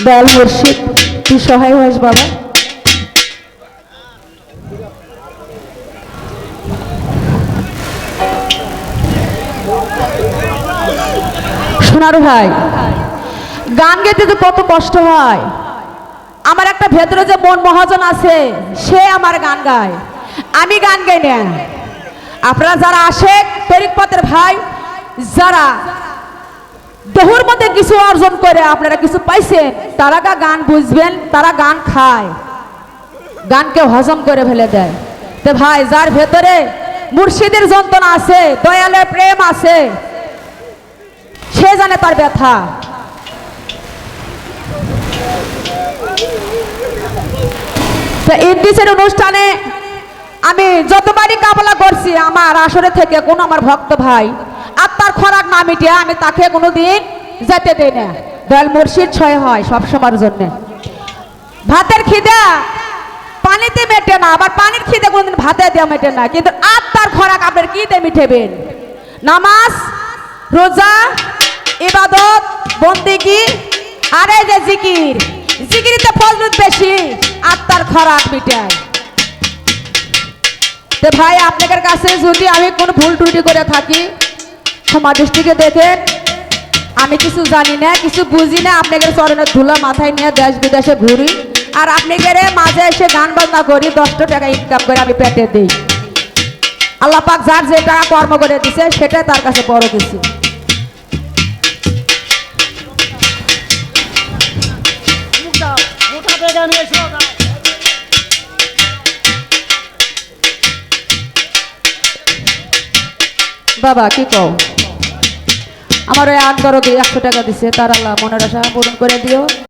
দয়াল মুর্শিদ তুই সহায় হস বাবা। সোনার ভাই, গান গেতে তো কত কষ্ট হয়। আমার একটা ভেতরে যে মন মহাজন আছে, সে আমার গান গায়, আমি গান গাই না। আপনারা যারা আসে তরিক পথের ভাই, যারা দেহুর মধ্যে কিছু অর্জন করে আপনারা কিছু পাইছেন, তারা গান বুঝবেন, তারা গান খায়, গানকে হজম করে ফেলে দেয়। তো ভাই, যার ভেতরে মুর্শিদের যন্ত্রণা আছে, দয়ালের প্রেম আছে, সে জানে তার ব্যথা। তো ইন্ডিসের অনুষ্ঠানে আমি যতবারই কাবলা করছি, আমার আসরে থেকে কোনো আমার ভক্ত ভাই আত্মার খোরাক না মিটিয়ে আমি তাকে কোনোদিন যেতে দেই না। দয়াল মুর্শিদ ছয় হয় সবসময়ের জন্যে। ভাতের খিদা পানিতে মেটে না, আবার পানির খিদে কোনোদিন ভাতে দিয়ে মেটে না, কিন্তু আত্মার খোরাক আপনার কি দিয়ে মিটেবেন? নামাজ, রোজা, ইবাদত, বন্দেগী, আর এই যে জিকির, জিকিরিতে ফজলত বেশি, আত্মার খোরাক মিটায়। তো ভাই, আপনাদের কাছে যদি আমি কোনো ভুল ত্রুটি করে থাকি, ক্ষমা দৃষ্টিকে দেখেন। আমি কিছু জানি না, কিছু বুঝি না, আপনাদের চরণের ধুলা মাথায় নিয়ে দেশ বিদেশে ঘুরি, আর আপনাদের মাঝে এসে গান বাজনা করি, 10 টাকা ইনকাম করে আমি পেটে দিই। আল্লাহ পাক যার যে টাকা কর্ম করে দিছে, সেটা তার কাছে বড় কিছু। বাবা কি কও? আমার ওই 8 দরদি 100 টাকা দিছে, তার আল্লাহ মনের আশা পূরণ করে দিও।